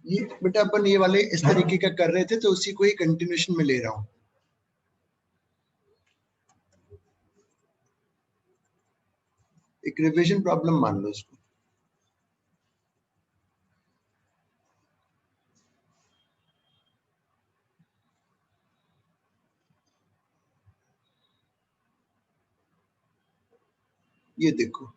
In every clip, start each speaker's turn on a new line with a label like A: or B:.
A: ये बेटा अपन ये वाले इस तरीके का कर रहे थे, तो उसी को ही कंटिन्यूएशन में ले रहा हूं। एक रिवीजन प्रॉब्लम मान लो इसको। ये देखो,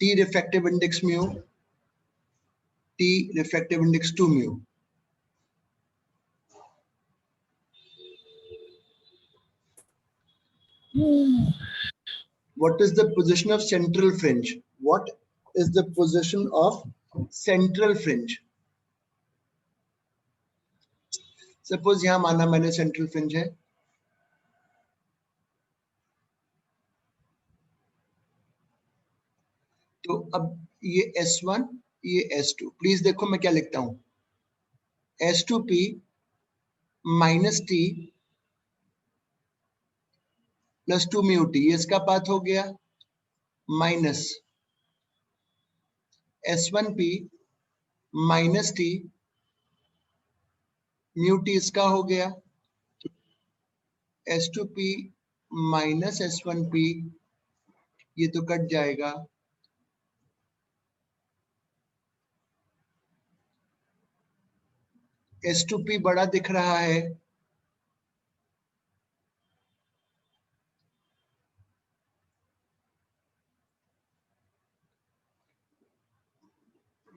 A: T refractive index mu, T refractive index 2 mu. What is the position of central fringe? What is the position of central fringe? Suppose यहां माना मैंने central fringe है, तो अब ये S1, ये S2, प्लीज देखो मैं क्या लिखता हूं, S2P minus T plus 2 mu T, ये इसका पाथ हो गया, minus S1P minus T mu T इसका हो गया, S2P माइनस S1P, ये तो कट जाएगा, S2P बड़ा दिख रहा है,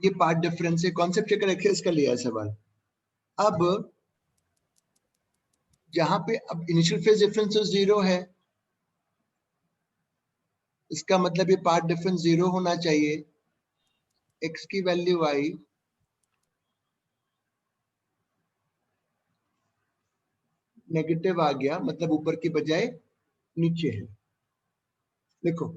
A: ये पार्ट डिफरेंस है, कॉन्सेप्ट चेक रखे, इसका लिया है सवाल। अब जहां पे अब इनिशियल फेज डिफरेंस तो 0 है, इसका मतलब ये पार्ट डिफरेंस 0 होना चाहिए, x की वैल्यू आई नेगेटिव आ गया, मतलब ऊपर की बजाय नीचे है। देखो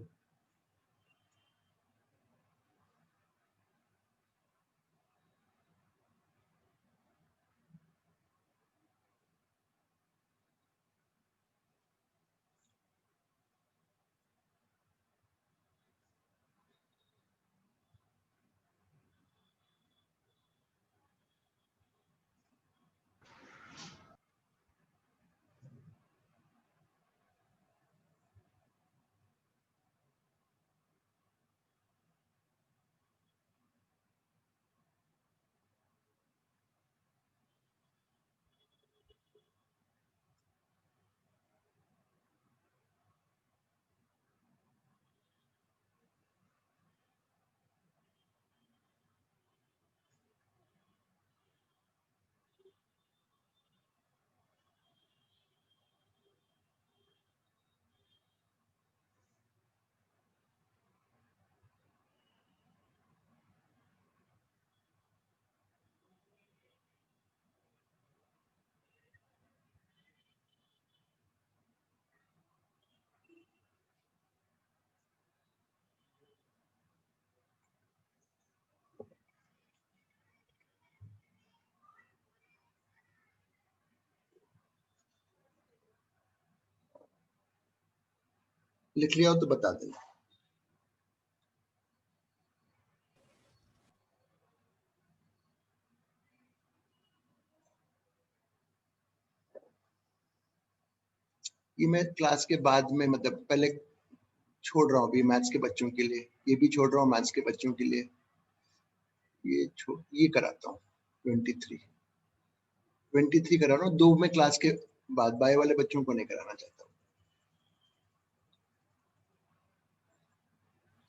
A: लिख लिया हो तो बता देना। ये मैं क्लास के बाद में, मतलब पहले छोड़ रहा हूँ अभी मैथ्स के बच्चों के लिए, ये भी छोड़ रहा हूँ मैथ्स के बच्चों के लिए, ये कराता हूँ 23 करा रहा हूँ, 2 में क्लास के बाद, बायो वाले बच्चों को नहीं कराना चाहता हूँ।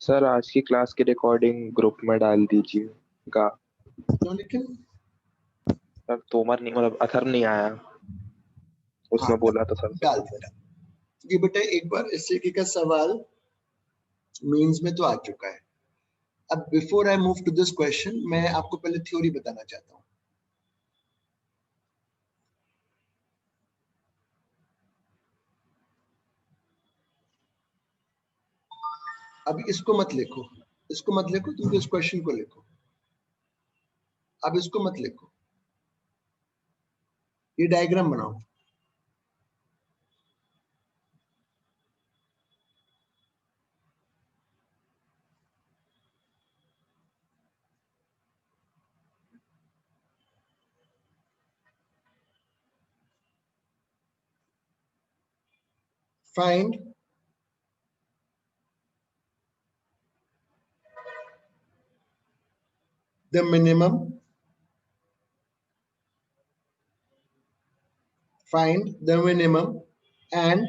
B: सर आज की क्लास की रिकॉर्डिंग ग्रुप में डाल दीजिएगा।
A: क्यों लिखे?
B: सर तोमर नहीं, मतलब अथर नहीं आया, उसमें
A: हाँ,
B: बोला तो सर
A: डाल देना। ये बेटा एक बार इस तरीके का सवाल मेंस में तो आ चुका है। अब before I move to this question, मैं आपको पहले थ्योरी बताना चाहता हूँ। अब इसको मत लिखो, इसको मत लिखो, तुम इस क्वेश्चन को लिखो। अब इसको मत लिखो, ये डायग्राम बनाओ। Find the minimum, find the minimum and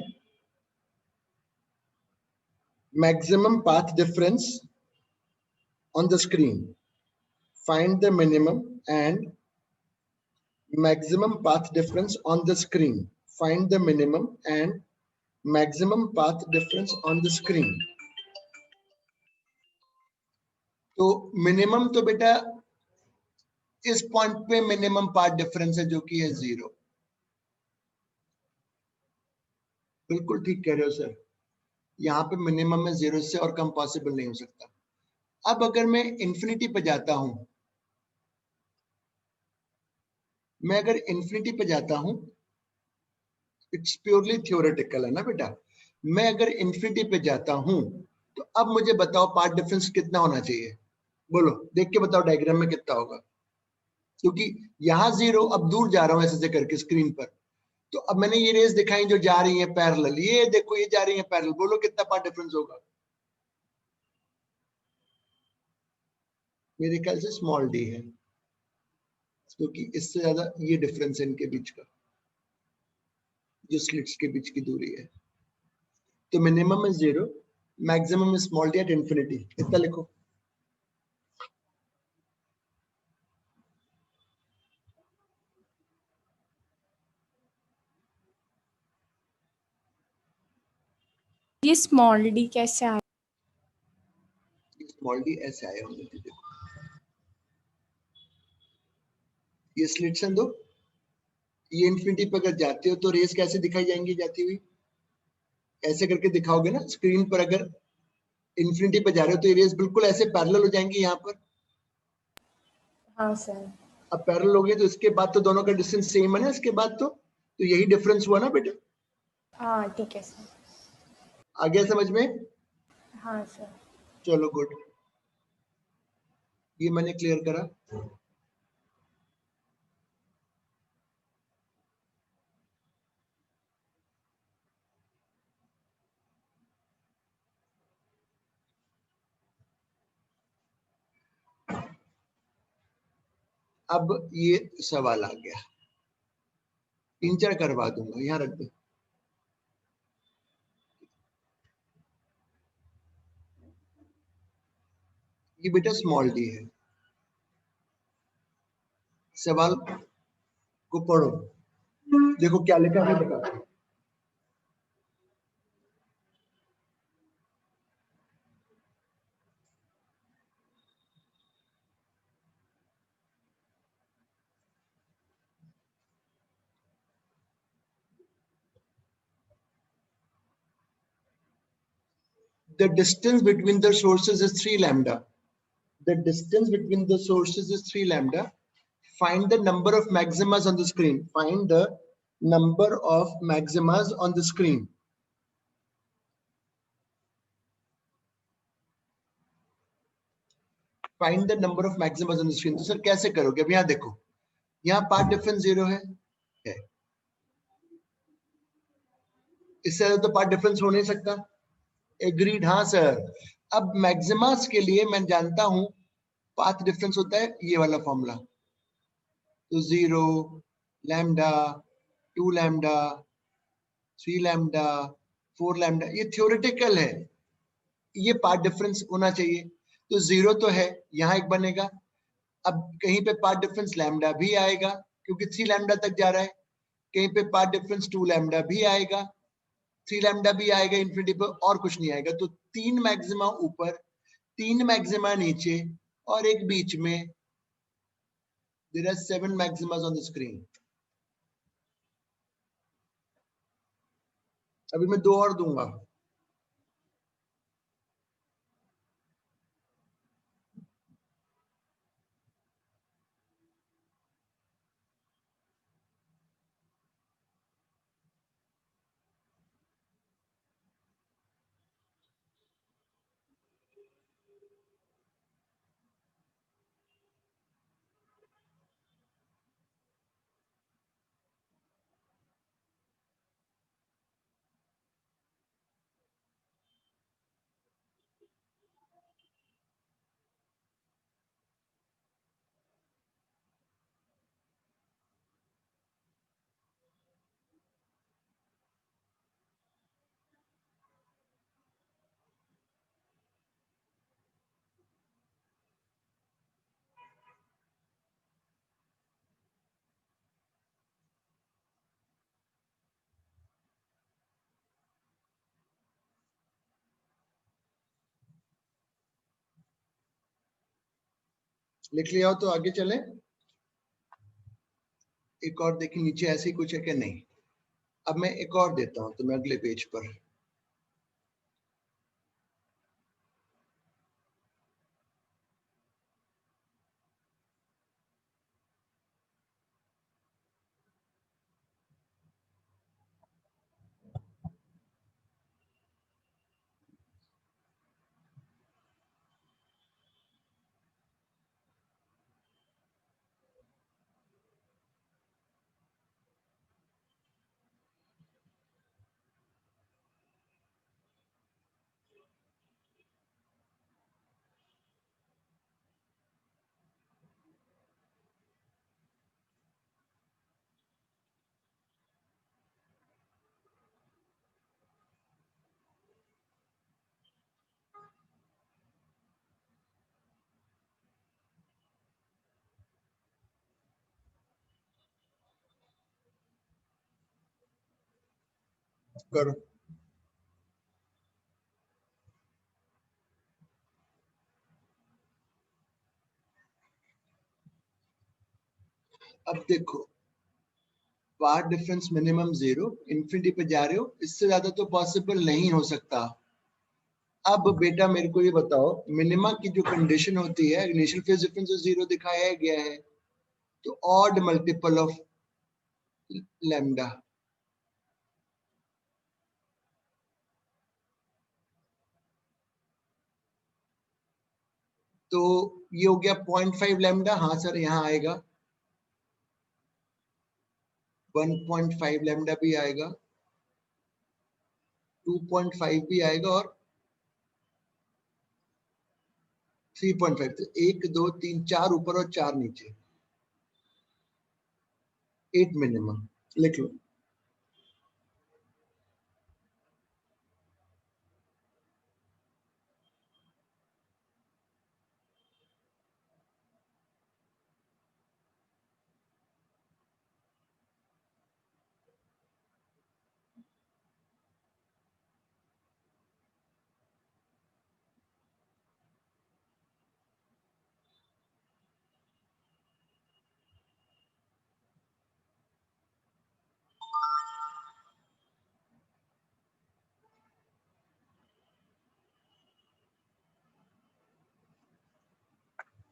A: maximum path difference on the screen. Find the minimum and maximum path difference on the screen. Find the minimum and maximum path difference on the screen. तो minimum तो बेटा इस point पे minimum path difference है जो कि है 0। बिल्कुल ठीक कह रहे हो सर, यहाँ पे मिनिमम है 0 से और कम पॉसिबल नहीं हो सकता। अब अगर मैं इंफिनिटी पे जाता हूं, मैं अगर इंफिनिटी पे जाता हूं, इट्स प्योरली थ्योरेटिकल है ना बेटा। मैं अगर इंफिनिटी पे जाता हूं तो अब मुझे बताओ पाथ डिफरेंस कितना होना चाहिए, बोलो देख के बताओ डायग्राम में कितना होगा। क्योंकि यहाँ 0, अब दूर जा रहा हूं ऐसे करके स्क्रीन पर, तो अब मैंने ये रेस दिखाई जो जा रही है पैरेलल, ये देखो ये जा रही है पैरेलल, बोलो कितना पाथ डिफरेंस होगा। मेरे ख्याल से स्मॉल डी है, क्योंकि इससे ज्यादा ये डिफरेंस है इनके बीच का, जो स्लिट्स के बीच की दूरी है। तो minimum is 0, maximum is small D at infinity, कितना लिखो।
C: ये स्मॉल डी कैसे आया?
A: स्मॉल डी ऐसे आए होंगे, देखो ये स्लिट्स हैं दो, ये इंफिनिटी पर अगर जाते हो तो रेस कैसे दिखाई जाएंगी जाती हुई, ऐसे करके दिखाओगे ना स्क्रीन पर। अगर इंफिनिटी पे जा रहे हो तो ये रेस बिल्कुल ऐसे पैरेलल हो जाएंगी यहाँ पर।
C: हाँ सर।
A: अब पैरेलल हो गई तो इसके बाद तो दोनों का डिस्टेंस सेम है ना, इसके बाद तो यही डिफरेंस हुआ ना बेटा।
C: हाँ ठीक है सर।
A: आ गया समझ में?
C: हाँ सर।
A: चलो गुड, ये मैंने क्लियर करा। अब ये सवाल आ गया, 3-4 करवा दूंगा, यहाँ रख दो। ये बेटा स्मॉल डी है, सवाल को पढ़ो, देखो क्या लिखा है बता। The distance between the sources is 3 lambda. The distance between the sources is 3 lambda. Find the number of maximas on the screen. Find the number of maximas on the screen. Find the number of maximas on the screen. तो sir कैसे करोगे? अब यहाँ देखो, यहाँ path difference 0 है। इससे ज्यादा तो पाथ डिफरेंस हो नहीं सकता। एग्रीड, हाँ सर। अब मैक्सिमास के लिए मैं जानता हूं पाथ डिफरेंस होता है ये वाला फॉर्मूला, तो 0, लैम्डा, 2 लैम्डा, 3 लैम्डा, 4 लैम्डा, ये थ्योरेटिकल है, ये पाथ डिफरेंस होना चाहिए। तो 0 तो है, यहाँ एक बनेगा। अब कहीं पे पाथ डिफरेंस लैम्डा भी आएगा क्योंकि 3 लैम्डा तक जा रहा है, कहीं पे पाथ डिफरेंस 2 लैम्डा भी आएगा, 3 लैम्डा भी आएगा इन्फिनिटी पर, और कुछ नहीं आएगा। तो 3 मैक्सिमा ऊपर, 3 मैक्सिमा नीचे और एक बीच में। There are 7 maximas on the screen. अभी मैं 2 और दूंगा। लिख लिया हो तो आगे चले। एक और देखिए नीचे ऐसे ही कुछ है कि नहीं। अब मैं एक और देता हूं तुम्हें अगले पेज पर। करो। अब देखो पाथ डिफरेंस मिनिमम 0, इंफिनिटी पे जा रहे हो, इससे ज्यादा तो पॉसिबल नहीं हो सकता। अब बेटा मेरे को ये बताओ, मिनिमा की जो कंडीशन होती है, इनिशियल फेज डिफरेंस 0 दिखाया गया है, तो ऑड मल्टीपल ऑफ लैम्डा, तो ये हो गया 0.5 लैम्डा। हाँ सर यहाँ आएगा 1.5 लैम्डा भी आएगा, 2.5 भी आएगा और 3.5। तो 1 2 3 4 ऊपर और 4 नीचे, 8 मिनिमम लिख लो।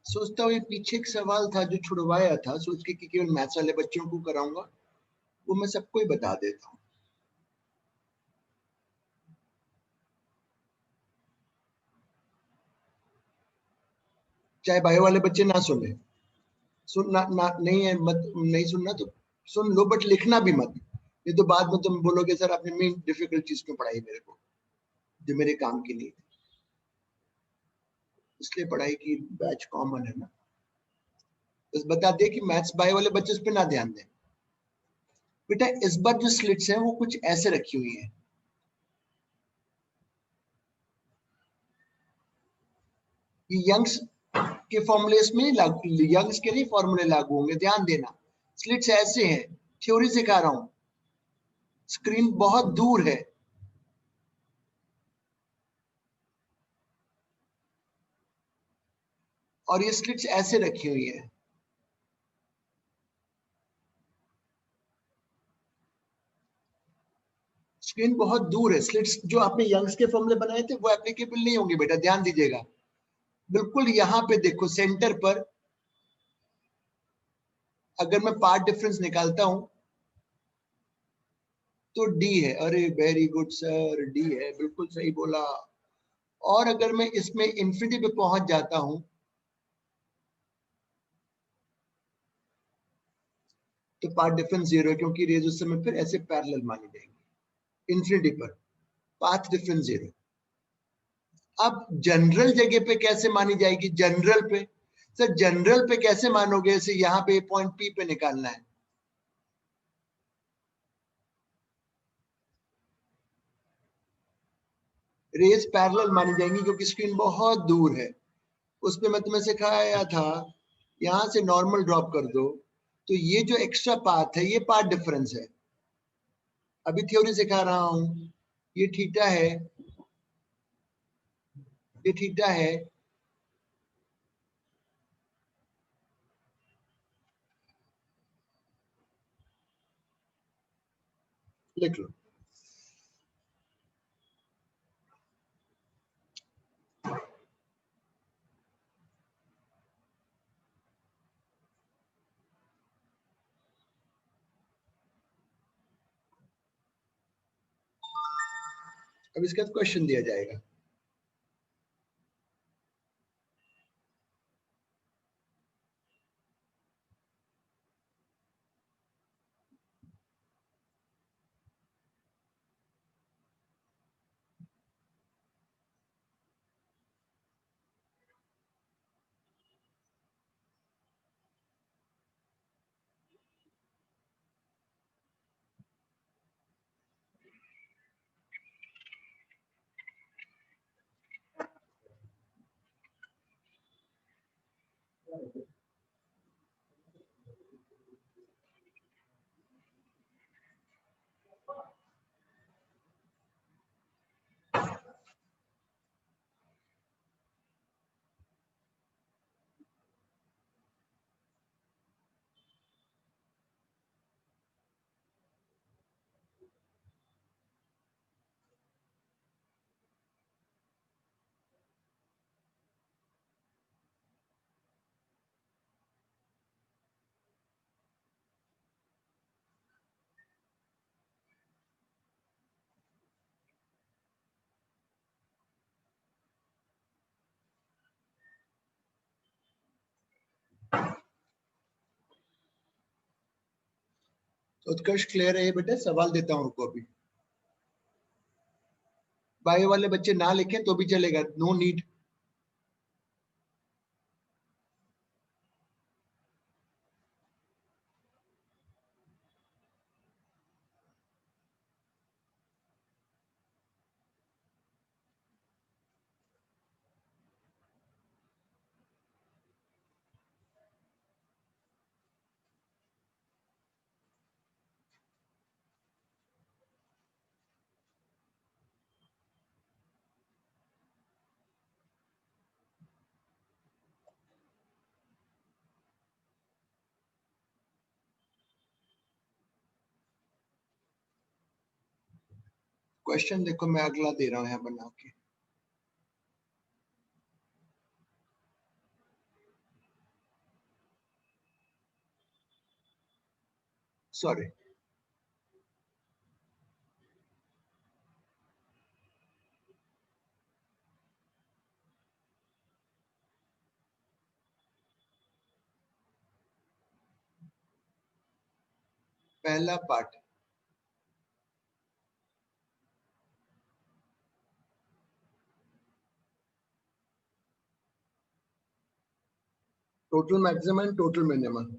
A: सोचता हूँ ये पीछे एक सवाल था जो छुड़वाया था, सोच के कि केवल मैथ्स वाले बच्चों को कराऊंगा, वो मैं सबको ही बता देता हूँ। चाहे बायो वाले बच्चे ना सुने, सुनना ना नहीं है मत, नहीं सुनना तो सुन लो, बट लिखना भी मत। ये तो बाद में तुम बोलोगे सर आपने मेन डिफिकल्ट चीज क्यों पढ़ाई मेरे को, जो मेरे काम की नहीं थी। इसलिए पढ़ाई की बैच कॉमन है ना। बस बता दे कि मैथ्स बायो वाले बच्चे उस पर ना ध्यान दें। बेटा इस बार जो स्लिट्स हैं वो कुछ ऐसे रखी हुई हैं, ये यंग्स के फॉर्मूले में लागू, यंग्स के नहीं फॉर्मूले लागू होंगे, ध्यान देना। स्लिट्स ऐसे हैं, थ्योरी सिखा रहा हूं, स्क्रीन बहुत दूर है। और ये स्लिट्स ऐसे रखी हुई है, स्क्रीन बहुत दूर है। स्लिट्स जो आपने यंग्स के फॉर्मूले बनाए थे वो एप्लीकेबल नहीं होंगे बेटा, ध्यान दीजिएगा। बिल्कुल यहाँ पे देखो सेंटर पर, अगर मैं पार्ट डिफरेंस निकालता हूं तो डी है। अरे वेरी गुड सर, डी है, बिल्कुल सही बोला। और अगर मैं इसमें इंफिनिटी पे पहुंच जाता हूं तो पाथ डिफरेंस 0 है, क्योंकि रेज उस समय फिर ऐसे पैरेलल मानी जाएंगी इंफिनिटी पर, पाथ डिफरेंस 0। अब जनरल जगह पे कैसे मानी जाएगी? जनरल पे सर, जनरल पे कैसे मानोगे? जैसे यहाँ पे पॉइंट पी पे निकालना है, रेज पैरेलल मानी जाएंगी क्योंकि स्क्रीन बहुत दूर है। उस पे मैं तुम्हें सिखाया था, यहां से नॉर्मल ड्रॉप कर दो, तो ये जो एक्स्ट्रा पाथ है ये पाथ डिफरेंस है। अभी थ्योरी सिखा रहा हूं, ये थीटा है, ये थीटा है, लिख लो। अब इसका क्वेश्चन दिया जाएगा। उत्कर्ष क्लियर है बेटा? सवाल देता हूं रुको अभी। बायो वाले बच्चे ना लिखें तो भी चलेगा, नो नीड। क्वेश्चन देखो मैं अगला दे रहा हूं यहाँ बना के। सॉरी, पहला part total maximum and total minimum.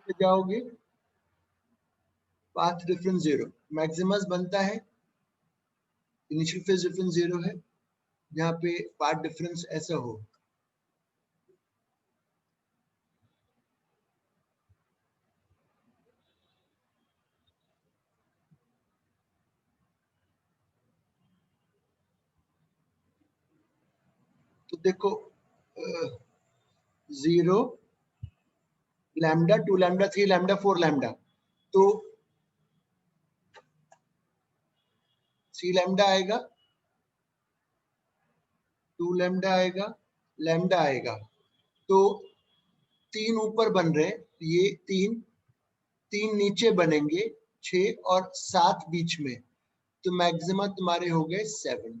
A: पे जाओगे, पाथ डिफरेंस 0, मैक्सिमस बनता है, इनिशियल फेज डिफरेंस 0 है, जहाँ पे पाथ डिफरेंस ऐसा हो। तो देखो 0 लैम्डा 2 लैम्डा 3 लैम्डा 4 लैम्डा, तो 3 लैम्डा आएगा, 2 लैम्डा आएगा, लैम्डा आएगा। तो 3 ऊपर बन रहे, ये 3 नीचे बनेंगे, 6 और 7 बीच में, तो मैक्सिमा तुम्हारे हो गए 7।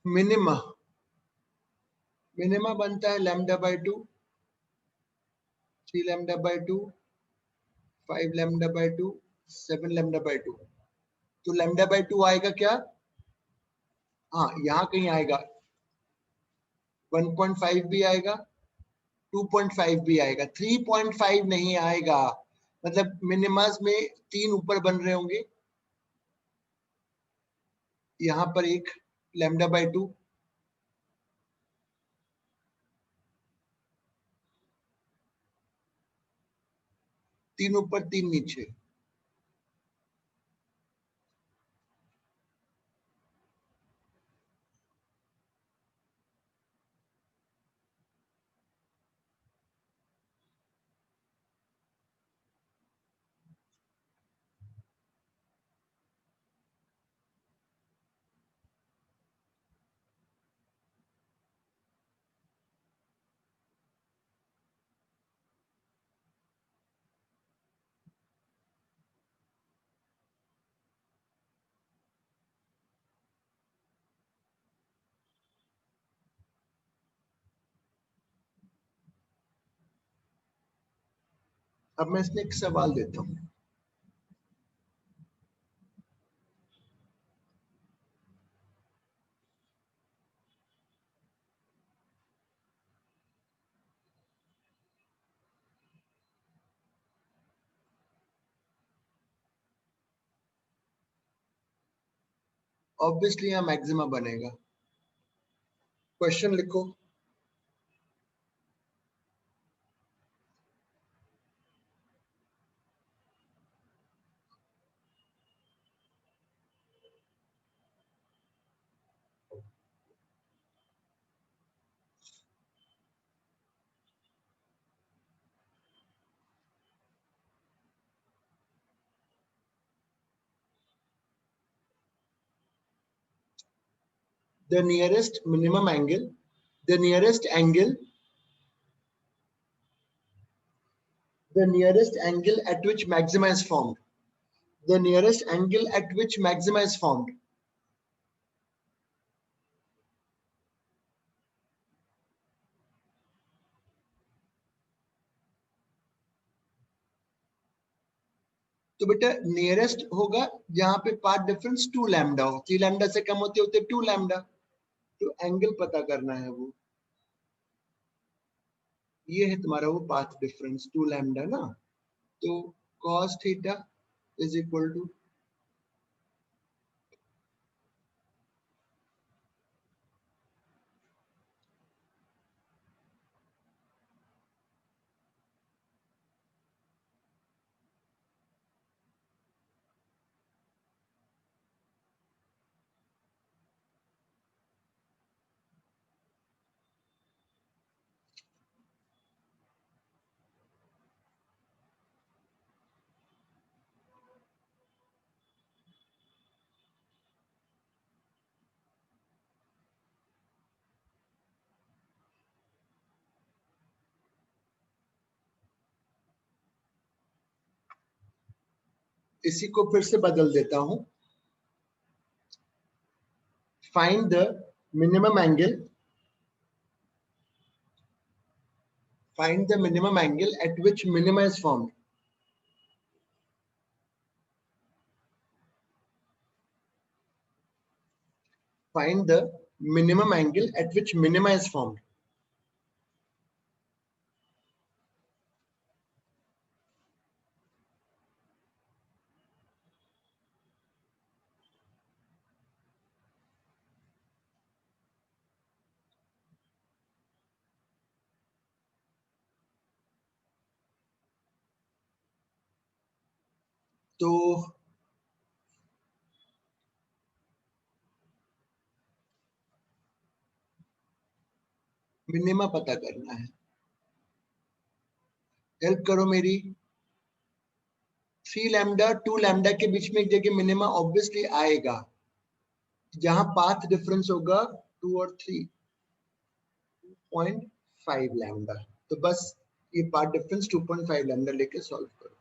A: मिनिमा मिनिमा बनता है lambda by 2, 3 lambda by 2, 5 lambda by 2, 7 lambda by 2, तो लैम्डा बाय 2 आएगा क्या? हाँ यहाँ कहीं आएगा, 1.5 भी आएगा, 2.5 भी आएगा, 3.5 नहीं आएगा। मतलब मिनिमस में 3 ऊपर बन रहे होंगे, यहाँ पर एक लैम्डा बाय 2, तीन ऊपर 3 नीचे। अब मैं इसमें एक सवाल देता हूँ, ऑब्वियसली यहाँ मैक्सिमा बनेगा। क्वेश्चन लिखो, the nearest minimum angle, the nearest angle at which maxima is formed, the nearest angle at which maxima is formed. तो बेटा नियरेस्ट होगा जहां पे पाथ डिफरेंस 2 लैम्डा हो, 3 लैम्डा से कम होते होते 2 लैम्डा, तो एंगल पता करना है वो, ये है तुम्हारा वो पाथ डिफरेंस 2 लैम्डा ना। तो cos theta is equal to इसी को फिर से बदल देता हूं, find the minimum angle, find the minimum angle at which minima is formed. Find the minimum angle at which minima is formed. तो मिनिमा पता करना है, हेल्प करो मेरी। 3 लैम्डा 2 लैम्डा के बीच में एक जगह मिनिमा ऑब्वियसली आएगा, जहां पाथ डिफरेंस होगा 2 और 3.5 लैम्डा। तो बस ये पाथ डिफरेंस 2.5 लैम्डा लेके सॉल्व करो।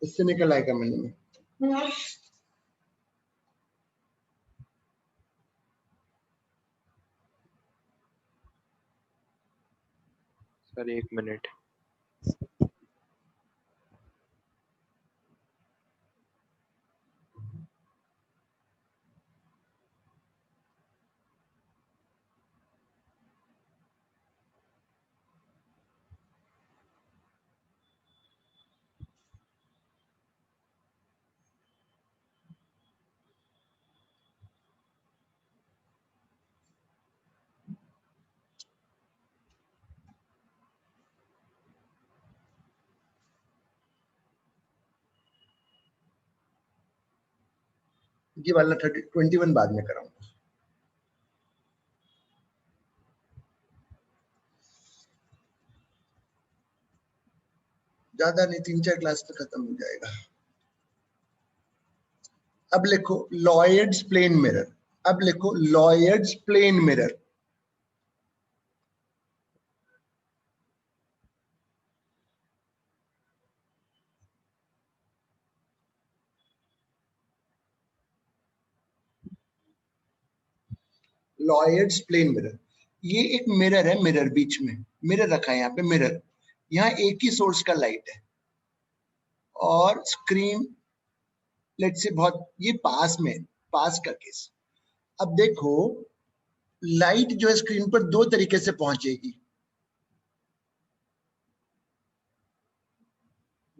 A: इससे निकल आएगा मिनिमा।
B: Sir 1 minute.
A: ये वाला 21 बाद में कराऊंगा। ज्यादा नहीं, 3-4 क्लास में खत्म हो जाएगा। अब लिखो लॉयड्स प्लेन मिरर। अब लिखो Lloyd's plane mirror. Lloyd's plane mirror, ये एक मिरर है, मिरर बीच में मिरर रखा है यहाँ पे, मिरर। यहाँ एक ही सोर्स का लाइट है और स्क्रीन लेट से बहुत ये पास में, पास का केस। अब देखो लाइट जो है स्क्रीन पर दो तरीके से पहुंचेगी,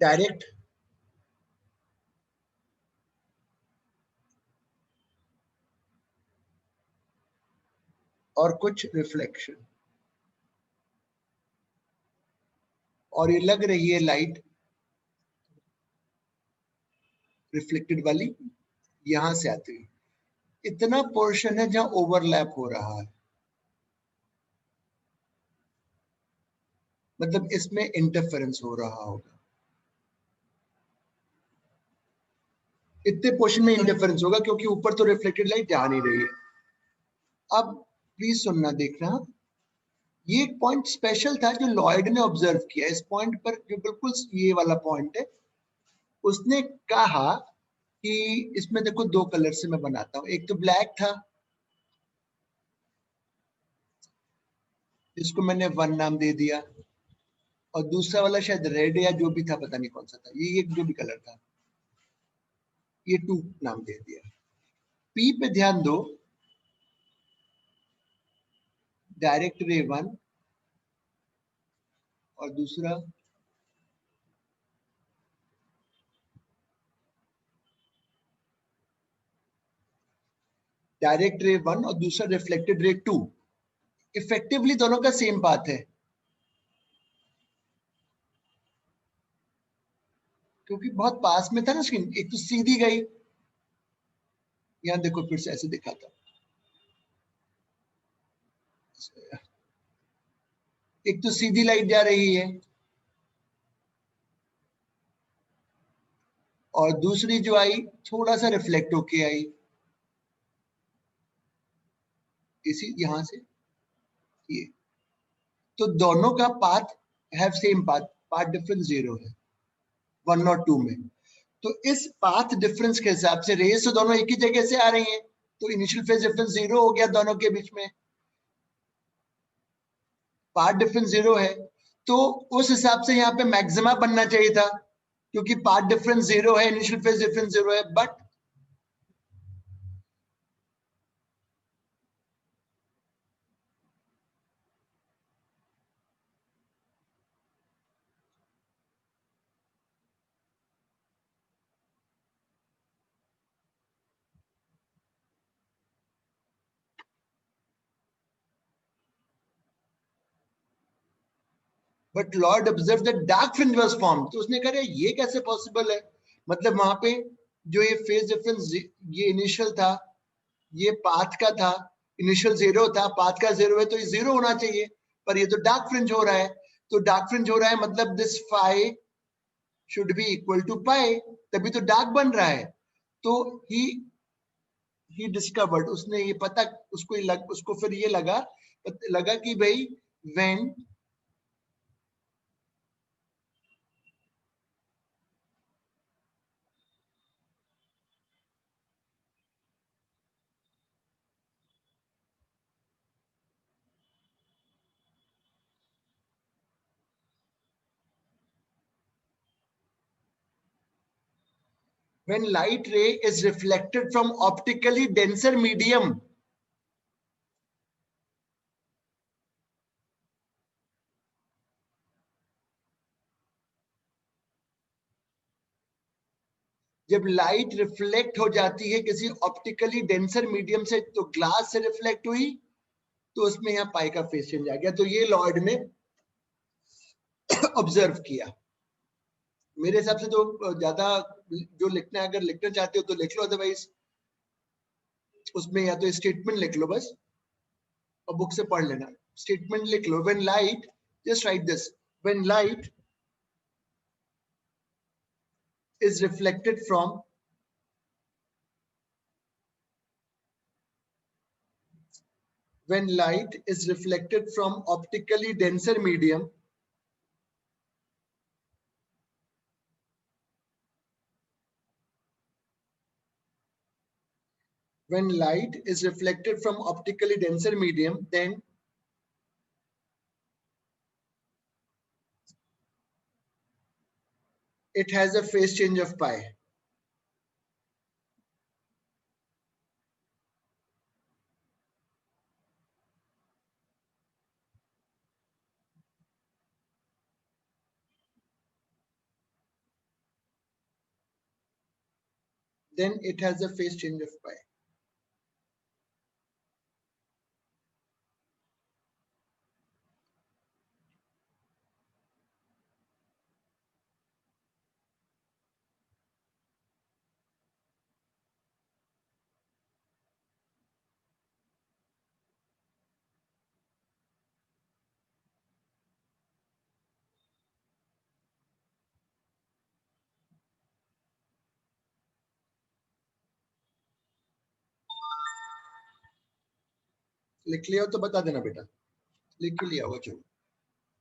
A: डायरेक्ट और कुछ रिफ्लेक्शन। और ये लग रही है लाइट रिफ्लेक्टेड वाली यहां से आती है। इतना पोर्शन है जहां ओवरलैप हो रहा है, मतलब इसमें इंटरफेरेंस हो रहा होगा। इतने पोर्शन में इंटरफेरेंस होगा क्योंकि ऊपर तो रिफ्लेक्टेड लाइट जा नहीं रही है। अब प्लीज सुनना, देखना, ये एक पॉइंट स्पेशल था जो लॉयड ने ऑब्जर्व किया। इस पॉइंट पर जो बिल्कुल ये वाला पॉइंट है, उसने कहा कि इसमें देखो दो कलर से मैं बनाता हूं। एक तो ब्लैक था जिसको मैंने 1 नाम दे दिया, और दूसरा वाला शायद रेड या जो भी था, पता नहीं कौन सा था, ये एक जो भी कलर था, ये 2 नाम दे दिया। पी पे ध्यान दो, डायरेक्ट रे 1 और दूसरा डायरेक्ट रे 1 और दूसरा रिफ्लेक्टेड रे 2। इफेक्टिवली दोनों का सेम पाथ है क्योंकि बहुत पास में था ना स्क्रीन। एक तो सीधी गई, यहां देखो फिर से ऐसे दिखा था, एक तो सीधी लाइट जा रही है और दूसरी जो आई थोड़ा सा रिफ्लेक्ट होके आई, इसी यहां से ये। तो दोनों का path have same path, path difference 0 है 1 और 2 में। तो इस पाथ डिफरेंस के हिसाब से रेस तो दोनों एक ही जगह से आ रही हैं, तो इनिशियल फेज डिफरेंस 0 हो गया दोनों के बीच में, पाथ डिफरेंस 0 है। तो उस हिसाब से यहाँ पे मैक्सिमा बनना चाहिए था क्योंकि पाथ डिफरेंस 0 है, इनिशियल फेज डिफरेंस 0 है। But Lord observe that dark fringe was form. तो उसने कहा ये कैसे पॉसिबल है, मतलब वहां पे जो ये फेज डिफरेंस, ये इनिशियल था, ये पाथ का था, इनिशियल 0 था, पाथ का 0 है, तो ये 0 होना चाहिए, पर ये तो डार्क फ्रिंज हो रहा है। तो डार्क फ्रिंज हो रहा है मतलब this phi should be equal to pi, तभी तो डार्क बन रहा है। तो ही डिस्कवर्ड, उसने ये पता, उसको फिर ये लगा कि भाई when when light ray is reflected from optically denser medium, जब लाइट रिफ्लेक्ट हो जाती है किसी ऑप्टिकली डेंसर मीडियम से, तो ग्लास से रिफ्लेक्ट हुई, तो उसमें यहाँ पाई का फेस चेंज आ गया। तो ये लॉर्ड ने ऑब्जर्व किया। मेरे हिसाब से तो ज्यादा जो लिखना है, अगर लिखना चाहते हो तो लिख लो, अदरवाइज उसमें या तो स्टेटमेंट लिख लो बस और बुक से पढ़ लेना। स्टेटमेंट लिख लो, when light, just right this, when light is reflected from when light is reflected from optically denser medium, when light is reflected from optically denser medium, then it has a phase change of pi. Then it has a phase change of pi. लिख लिया हो तो बता देना बेटा, लिख लिया होगा, चलो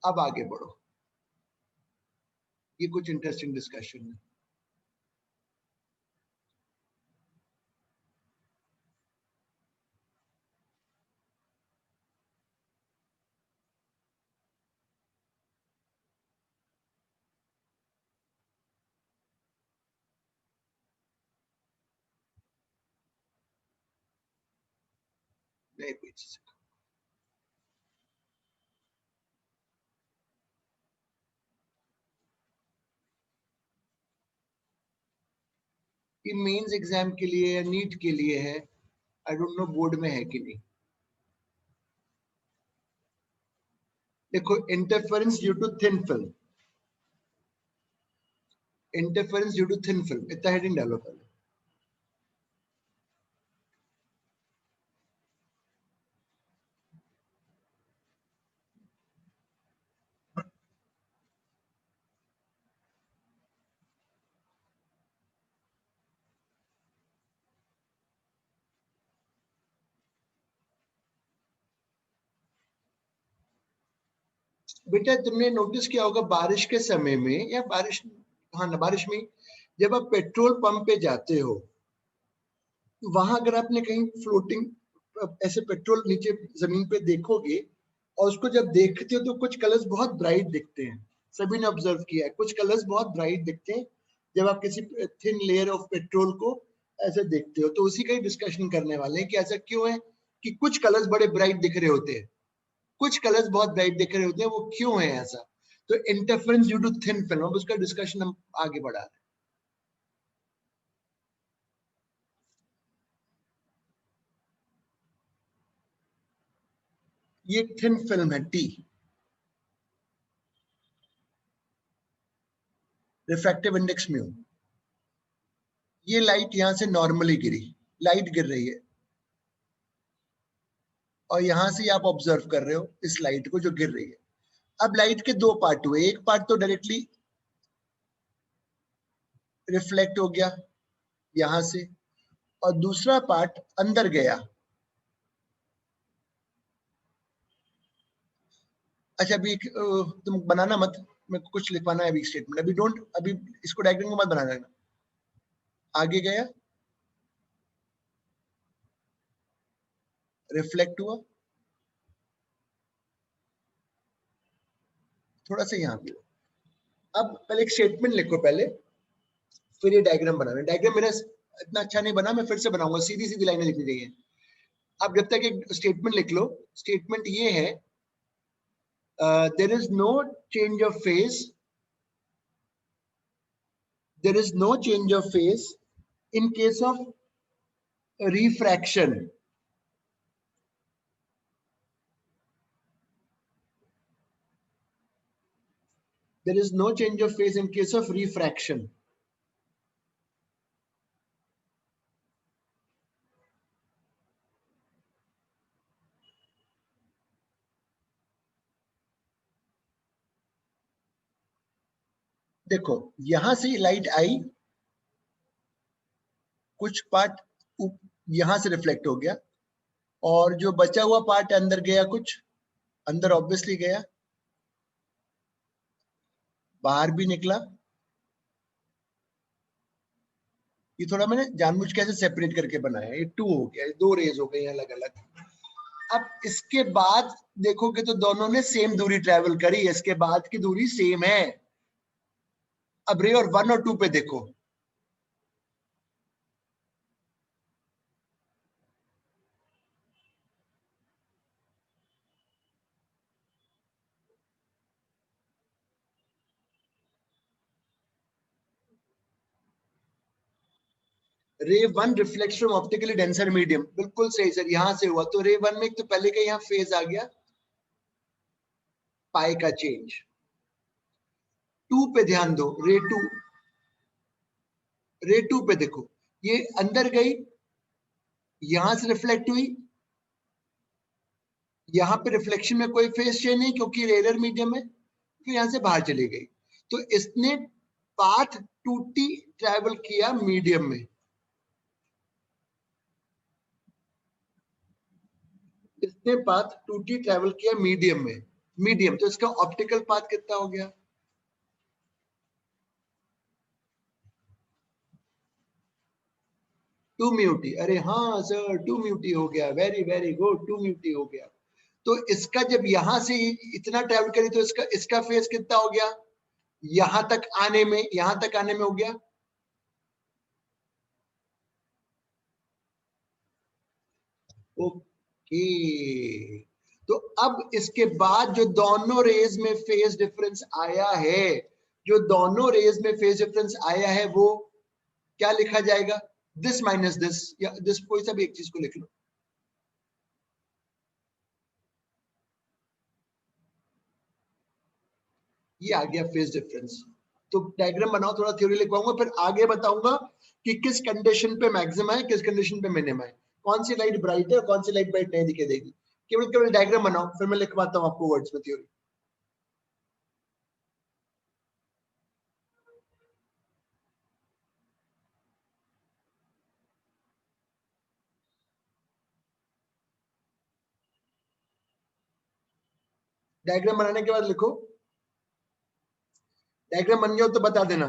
A: अब आगे बढ़ो। ये कुछ इंटरेस्टिंग डिस्कशन है। नहीं पीछे से, ये मेंस एग्जाम के लिए या नीट के लिए है, आई डोंट नो बोर्ड में है कि नहीं। देखो, interference due to thin film, interference due to thin film, इतना हेडिंग डालो पहले। बेटा तुमने नोटिस किया होगा बारिश के समय में, या बारिश, हाँ ना, बारिश में जब आप पेट्रोल पंप पे जाते हो, वहां अगर आपने कहीं फ्लोटिंग ऐसे पेट्रोल नीचे जमीन पे देखोगे, और उसको जब देखते हो तो कुछ कलर्स बहुत ब्राइट दिखते हैं। सभी ने ऑब्जर्व किया है, कुछ कलर्स बहुत ब्राइट दिखते हैं जब आप किसी थिन लेयर ऑफ पेट्रोल को ऐसे देखते हो। तो उसी का ही डिस्कशन करने वाले हैं कि ऐसा क्यों है कि कुछ कलर्स बड़े ब्राइट दिख रहे होते हैं, कुछ कलर्स बहुत ब्राइट दिख रहे होते हैं, वो क्यों है ऐसा। तो interference due to thin film, अब उसका डिस्कशन हम आगे बढ़ा रहे हैं। ये थिन फिल्म है टी, रिफ्रैक्टिव इंडेक्स म्यू। ये लाइट यहां से नॉर्मली गिरी, लाइट गिर रही है, और यहां से आप ऑब्जर्व कर रहे हो इस लाइट को जो गिर रही है। अब लाइट के दो पार्ट हुए, एक पार्ट तो डायरेक्टली रिफ्लेक्ट हो गया यहां से, और दूसरा पार्ट अंदर गया। अच्छा अभी तुम बनाना मत, मेरे को कुछ लिखवाना है अभी स्टेटमेंट, अभी डोंट, अभी इसको डायग्राम को मत बनाना। आगे गया, रिफ्लेक्ट हुआ, थोड़ा सा यहाँ पे। अब पहले एक स्टेटमेंट लिखो, पहले फिर ये डायग्राम बनाना। डायग्राम मेरा इतना अच्छा नहीं बना, मैं फिर से बनाऊंगा, सीधी सीधी लाइनें लिखनी चाहिए। अब जब तक एक स्टेटमेंट लिख लो। स्टेटमेंट ये है, there is no change of phase, there is no change of phase in case of refraction. There is no change of phase in case of refraction. देखो यहां से लाइट आई, कुछ पार्ट यहां से रिफ्लेक्ट हो गया, और जो बचा हुआ पार्ट अंदर गया, कुछ अंदर ऑब्वियसली गया, बाहर भी निकला। ये थोड़ा मैंने जानबूझ के ऐसे सेपरेट करके बनाया, ये टू हो गया, दो रेज हो गई अलग अलग। अब इसके बाद देखोगे तो दोनों ने सेम दूरी ट्रेवल करी, इसके बाद की दूरी सेम है। अब रे और 1 और 2 पे देखो, रे 1 reflects from optically denser medium, बिल्कुल सही सर, यहां से हुआ। तो रे 1 में तो पहले का यहाँ फेज आ गया, पाई का चेंज। 2 पे ध्यान दो, रे 2 पे देखो, ये अंदर गई, यहां से रिफ्लेक्ट हुई, यहाँ पे रिफ्लेक्शन में कोई फेज चेंज नहीं क्योंकि रेयर मीडियम है, फिर यहां से बाहर चली गई। तो इसने पाथ 2t ट्रेवल किया मीडियम में, इसने पाथ 2t ट्रेवल किया मीडियम में, मीडियम। तो इसका ऑप्टिकल पाथ कितना हो गया? 2 म्यूटी। अरे हाँ सर, 2 म्यूटी हो गया, वेरी वेरी गुड, 2 म्यूटी हो गया। तो इसका जब यहां से इतना ट्रेवल करी तो इसका फेज कितना हो गया? यहां तक आने में, यहां तक आने में हो गया ओके। तो अब इसके बाद जो दोनों रेज में फेज डिफरेंस आया है, जो दोनों रेज में फेज डिफरेंस आया है, वो क्या लिखा जाएगा? दिस माइनस दिस, या दिस, कोई सा भी एक चीज को लिख लो। ये आ गया फेज डिफरेंस। तो डायग्राम बनाओ, थोड़ा थ्योरी लिखवाऊंगा, फिर आगे बताऊंगा कि किस कंडीशन पे मैक्सिमम है, किस कंडीशन पे मिनिमम है, कौन सी लाइट ब्राइट है, कौन सी लाइट ब्राइट नहीं दिखाई देगी। केवल केवल डायग्राम बनाओ, फिर मैं लिखवाता हूँ आपको वर्ड्स में थ्योरी। डायग्राम बनाने के बाद लिखो, डायग्राम बन गया हो तो बता देना।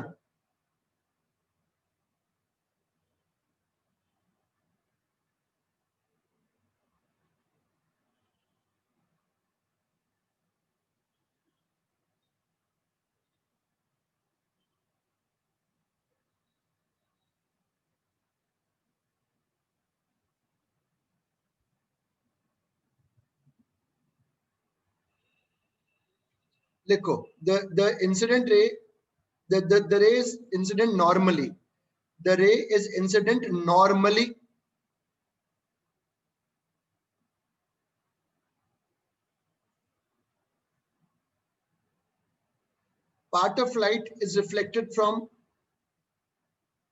A: लिखो, the incident ray, the ray is incident normally, the ray is incident normally, part of light is reflected from,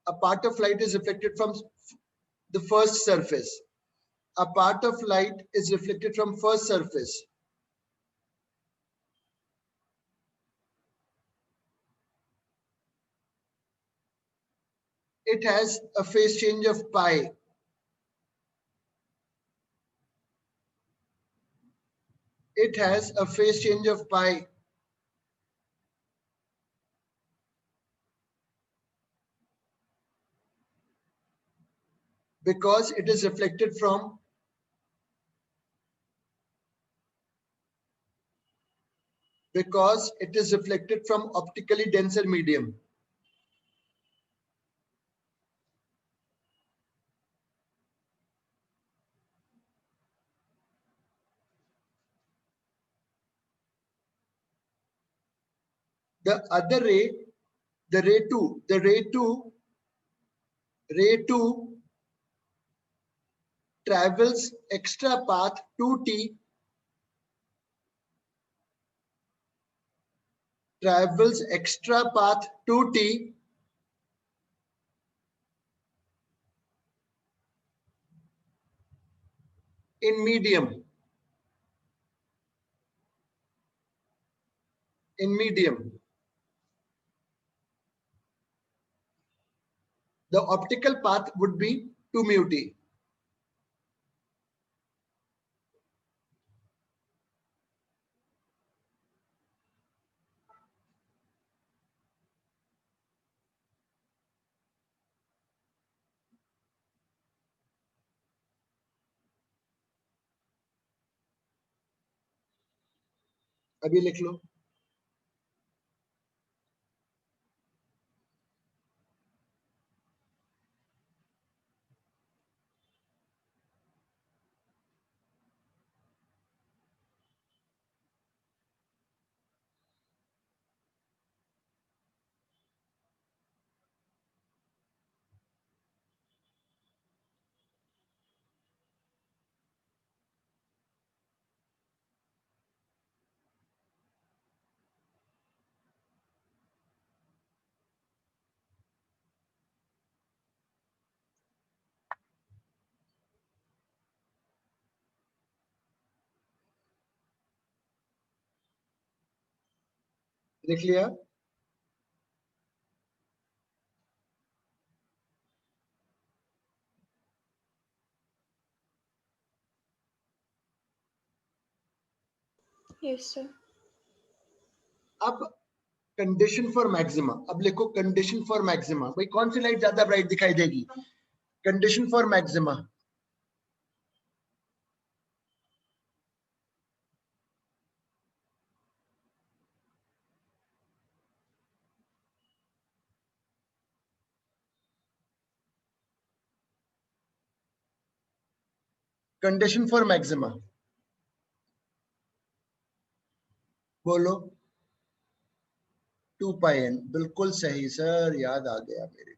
A: a part of light is reflected from the first surface, a part of light is reflected from first surface, it has a phase change of pi, it has a phase change of pi, because it is reflected from, because it is reflected from optically denser medium, the other ray, the ray 2 travels extra path 2t, travels extra path 2t in medium. In medium, the optical path would be 2 mu t. अभी लिख लो. लिख लिया.
C: Yes, sir.
A: अब condition for maxima. अब लिखो condition for maxima. भाई कौन सी light ज्यादा ब्राइट दिखाई देगी? Condition for maxima. Condition for maxima बोलो. 2 पाई एन. बिल्कुल सही सर, याद आ गया मेरे को.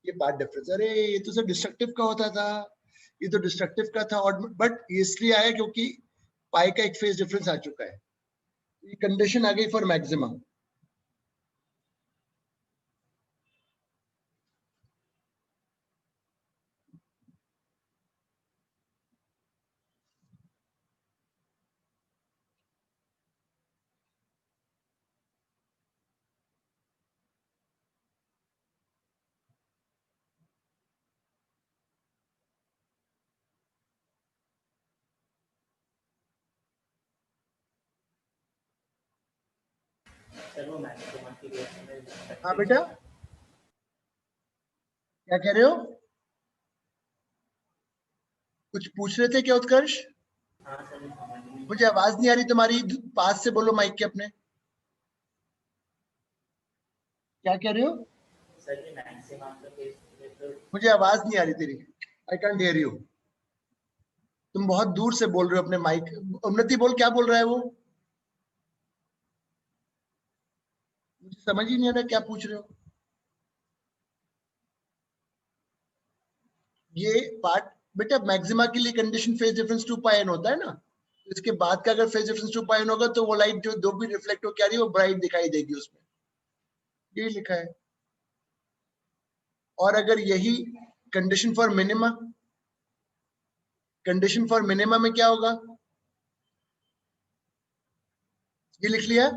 A: ये पार्ट डिफरेंस. अरे ये तो सर डिस्ट्रक्टिव का होता था. ये तो डिस्ट्रक्टिव का था. और बट इसलिए आया क्योंकि पाई का एक फेज डिफरेंस आ चुका है. ये कंडीशन आ गई फॉर मैक्सिमा. हाँ बेटा, क्या कह रहे हो? कुछ पूछ रहे थे क्या उत्कर्ष? मुझे आवाज नहीं आ रही तुम्हारी. पास से बोलो माइक के अपने. क्या कह रहे हो? मुझे आवाज नहीं आ रही तेरी. I can't hear you. तुम बहुत दूर से बोल रहे हो अपने माइक. उन्नति बोल, क्या बोल रहा है वो? मुझे समझ ही नहीं आ रहा क्या पूछ रहे हो. ये पार्ट बेटा मैक्सिमा के लिए कंडीशन फेज डिफरेंस 2 पाई एन होता है ना. इसके बाद का अगर फेज डिफरेंस 2 पाई एन होगा तो वो लाइट जो दो भी रिफ्लेक्ट होकर आ रही है वो ब्राइट दिखाई देगी उसमें. ये लिखा है. और अगर यही condition for minima, condition for minima में क्या होगा? ये लिख लिया.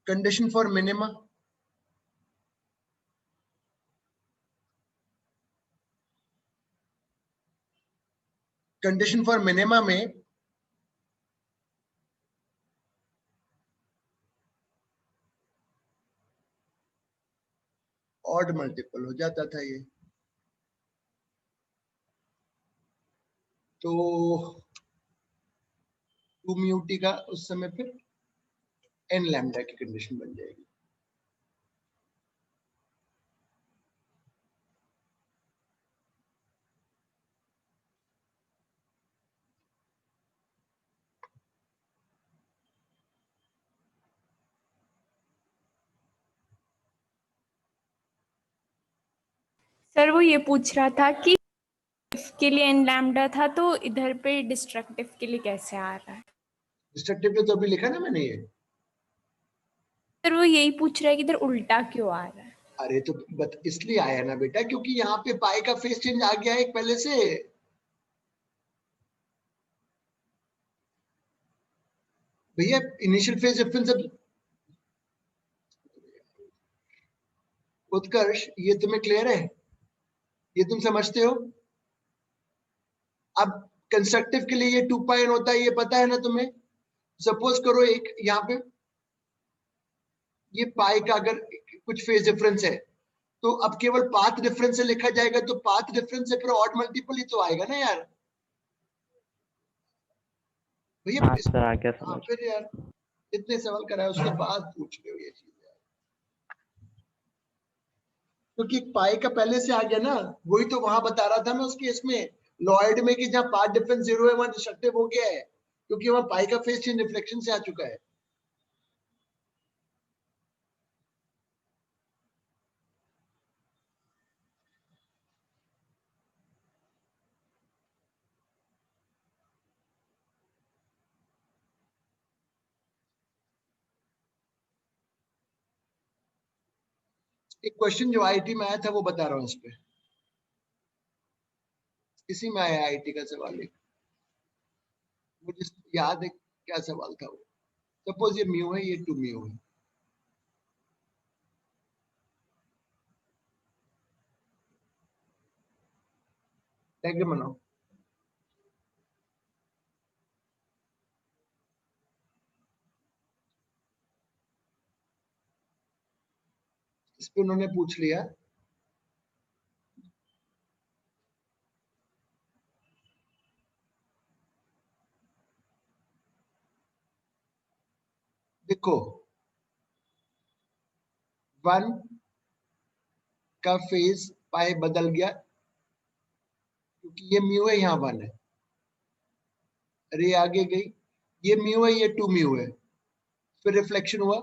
A: Condition for minima, condition for minima में ऑड मल्टीपल हो जाता था ये, तो 2 म्यू टी का उस समय फिर n लैम्डा की कंडीशन बन जाएगी।
C: सर वो ये पूछ रहा था कि if के लिए n लैम्डा था तो इधर पे डिस्ट्रक्टिव के लिए कैसे आ रहा है।
A: डिस्ट्रक्टिव पे तो अभी लिखा ना मैंने ये।
C: सर वो यही पूछ रहा है कि इधर उल्टा क्यों आ रहा है।
A: अरे तो इसलिए आया ना बेटा, क्योंकि यहाँ पे पाई का फेस चेंज आ गया है एक पहले से। भैया इनिशियल फेज डिफरेंस, उत्कर्ष ये तुम्हें क्लियर है, ये तुम समझते हो। अब कंस्ट्रक्टिव के लिए ये 2 पाई n होता है, ये पता है ना तुम्हें। सपोज करो एक यहाँ पे ये पाई का अगर कुछ फेज डिफरेंस है, तो अब केवल पाथ डिफरेंस से लिखा जाएगा, तो पाथ डिफरेंस से फिर ऑड मल्टीपल ही तो आएगा ना यार भैया।
D: हाँ सर, आ गया
A: हाँ
D: समझ।
A: फिर यार इतने सवाल कराए उसके बाद पूछ रहे हो ये चीज यार, क्योंकि पाई का पहले से आ गया ना। वही तो वहां बता रहा था मैं उसके इसमें लॉयड में कि जहाँ पाथ डिफरेंस 0 है वहां डिस्ट्रक्टिव हो गया है, क्योंकि वहां पाई का फेज चेंज रिफ्लेक्शन से आ चुका है। एक क्वेश्चन जो आईटी में आया था वो बता रहा हूँ इस पे, इसी में आया आईटी का सवाल एक, मुझे याद है क्या सवाल था वो। सपोज ये म्यू है, ये 2 म्यू है, डायग्राम बनाओ। इस पे उन्होंने पूछ लिया देखो 1 का फेज पाई बदल गया, क्योंकि ये म्यू है यहाँ 1 है, अरे आगे गई, ये म्यू है ये 2 म्यू है, फिर रिफ्लेक्शन हुआ,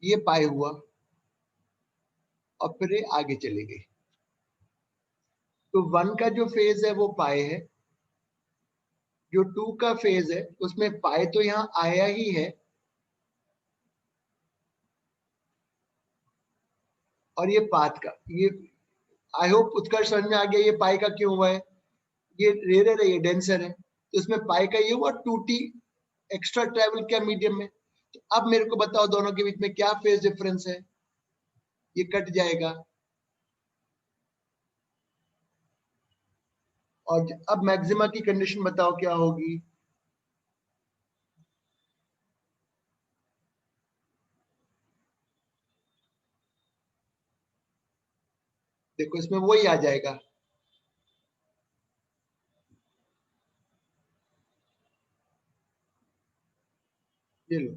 A: ये पाई हुआ, और फिर ये आगे चली गई। तो 1 का जो फेज है वो पाई है, जो 2 का फेज है उसमें पाई तो यहाँ आया ही है, और ये पाथ का ये, आई होप उत्कर्ष समझ में आ गया ये पाई का क्यों हुआ है। ये रेयर है, ये डेंसर है, तो इसमें पाई का ये हुआ 2t एक्स्ट्रा ट्रेवल किया मीडियम में। तो अब मेरे को बताओ दोनों के बीच में क्या फेज डिफरेंस है, ये कट जाएगा। और अब मैक्सिमा की कंडीशन बताओ क्या होगी। देखो इसमें वही आ जाएगा, ये लो।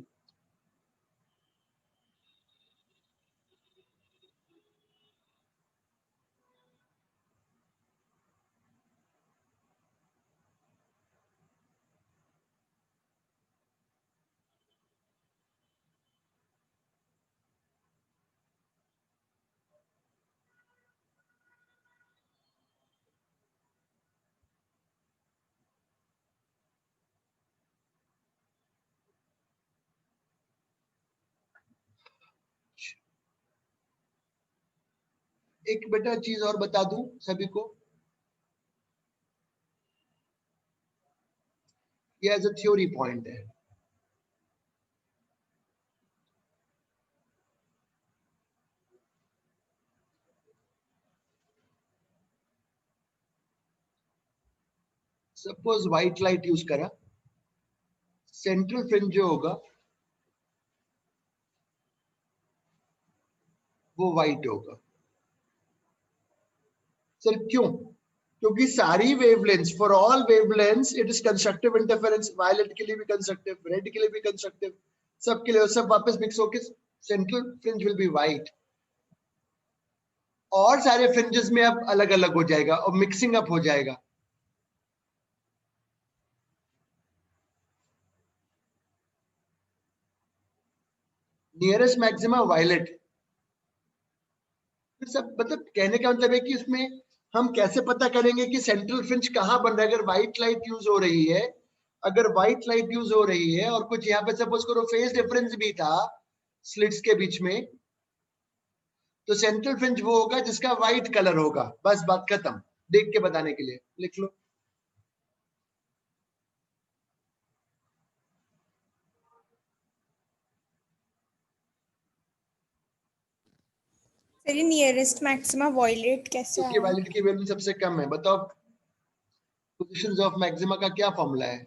A: एक बेटा चीज और बता दूं सभी को, ये एज अ थ्योरी पॉइंट है। सपोज व्हाइट लाइट यूज करा, सेंट्रल फ्रिंज जो होगा वो व्हाइट होगा। सर क्यों? क्योंकि सारी wavelengths, for all wavelengths it is constructive interference. Violet के लिए भी कंस्ट्रक्टिव, रेड के लिए भी कंस्ट्रक्टिव, सबके लिए, सब वापस मिक्स होके central fringe will be white. और सारे फ्रिंजेस में अब अलग अलग हो जाएगा और मिक्सिंग अप हो जाएगा। Nearest maxima violet. सब मतलब कहने का मतलब है कि उसमें हम कैसे पता करेंगे कि सेंट्रल फ्रिंज कहाँ बन रहा है? अगर व्हाइट लाइट यूज हो रही है, अगर व्हाइट लाइट यूज हो रही है और कुछ यहाँ पे सपोज करो फेज डिफरेंस भी था स्लिट्स के बीच में, तो सेंट्रल फ्रिंज वो होगा जिसका व्हाइट कलर होगा। बस बात खत्म। देख के बताने के लिए लिख लो।
C: सर ये नियरेस्ट मैक्सिमा वॉयलेट कैसे
A: क्योंकि
C: आया?
A: वायलेट की वैल्यू सबसे कम है। बताओ पोजीशंस ऑफ मैक्सिमा का क्या फॉर्मूला है?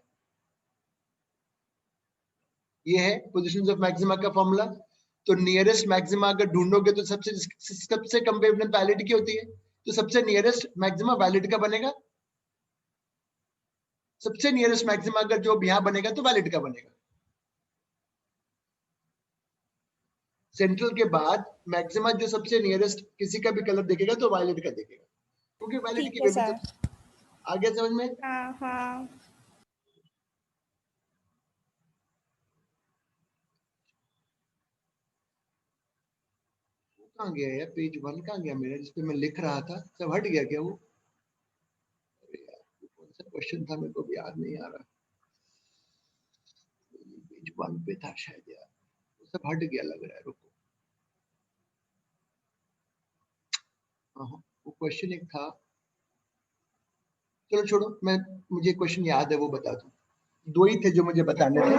A: ये है पोजीशंस ऑफ मैक्सिमा का फॉर्मूला। तो नियरेस्ट मैक्सिमा अगर ढूंढोगे तो सबसे कम वेवलेंथ वायलेट की होती है, तो सबसे नियरेस्ट मैक्सिमा वायलेट का बनेगा। सबसे नियरेस्ट मैक्सिमा अगर जो यहां बनेगा तो वायलेट का बनेगा। सेंट्रल के बाद मैक्सिमा जो सबसे नियरेस्ट किसी का भी कलर देखेगा तो वायलेट का देखेगा, क्योंकि वायलेट
C: ठीक
A: की
C: है
A: वैल्यू
C: सर।
A: सब। आगे समझ में?
C: हाँ हाँ।
A: कहाँ गया यार? पेज 1 कहाँ गया मेरा जिसपे मैं लिख रहा था? सब हट गया क्या वो? अरे यार कौन सा क्वेश्चन था, मेरे को भी याद नहीं आ रहा। पेज 1 पे था शायद यार, वो सब हट गया लग रहा है। रुको, हाँ हाँ, वो क्वेश्चन एक था। चलो छोड़ो, मैं, मुझे क्वेश्चन याद है वो बता दूं। दो ही थे जो मुझे बताने थे।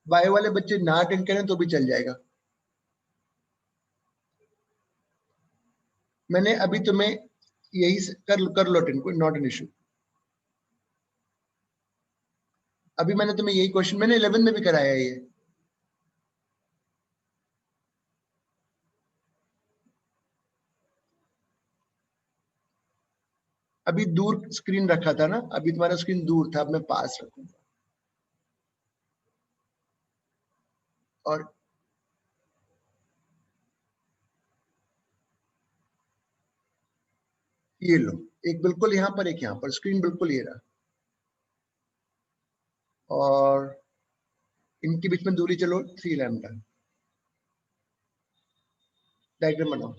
A: बायो वाले बच्चे ना अटेंड करें तो भी चल जाएगा। मैंने अभी तुम्हें यही कर लो अटेंड, कोई नॉट एन इशू। अभी मैंने तुम्हें यही क्वेश्चन मैंने 11 में भी कराया है ये। अभी दूर स्क्रीन रखा था ना, अभी तुम्हारा स्क्रीन दूर था, अब मैं पास रखूंगा। और ये लो, एक बिल्कुल यहाँ पर, एक यहाँ पर, स्क्रीन बिल्कुल ये रहा। और इनके बीच में दूरी चलो 3 लैम्डा। डायग्राम बनाओ।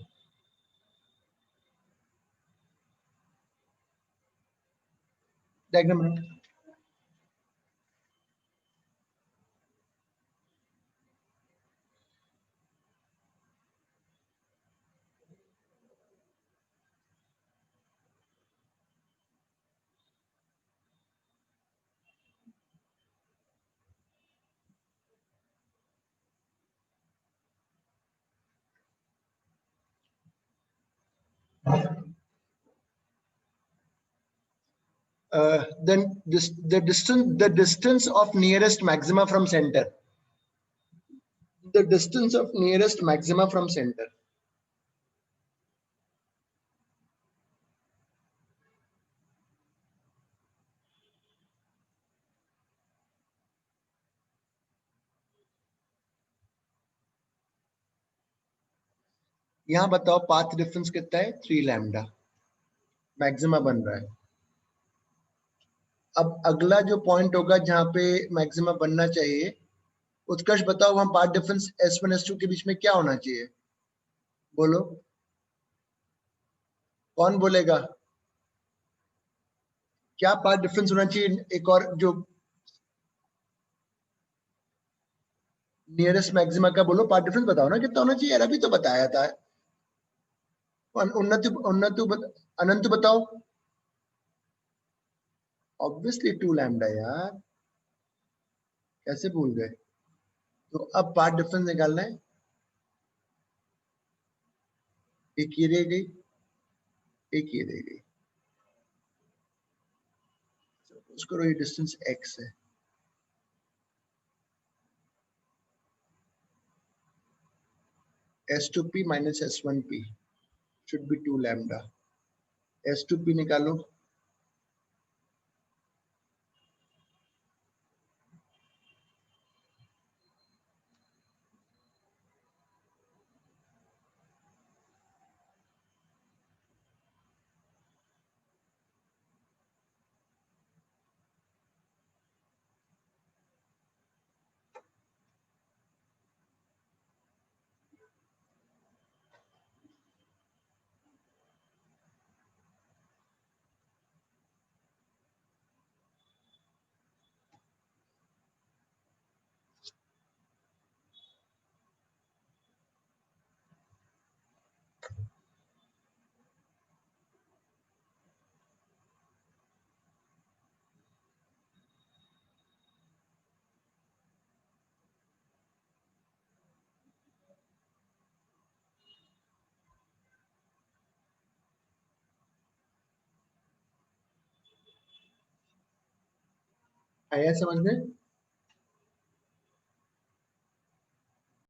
A: डायग्राम बनाओ। Then the distance of nearest maxima from center. The distance of nearest maxima from center. यहाँ बताओ पाथ डिफरेंस कितना है? 3 लैम्डा। मैक्सिमा बन रहा है। अब अगला जो पॉइंट होगा जहां पे मैक्सिमा बनना चाहिए, उत्कर्ष बताओ वहां पाथ डिफरेंस S1 S2 के बीच में क्या होना चाहिए? बोलो, कौन बोलेगा? क्या पाथ डिफरेंस होना चाहिए? एक और जो नियरेस्ट मैक्सिमा का बोलो, पाथ डिफरेंस बताओ ना कितना होना चाहिए यार, अभी तो बताया था। उन्नति उन्नति अनंत बताओ। ऑब्वियसली 2 लैम्डा यार, कैसे भूल गए? तो अब पाथ डिफरेंस निकालना है। एक ये रह गई, एक ये रह गई। करो ये डिस्टेंस x है, s2p minus s1p should be 2 lambda. s2p निकालो, आया समझ में?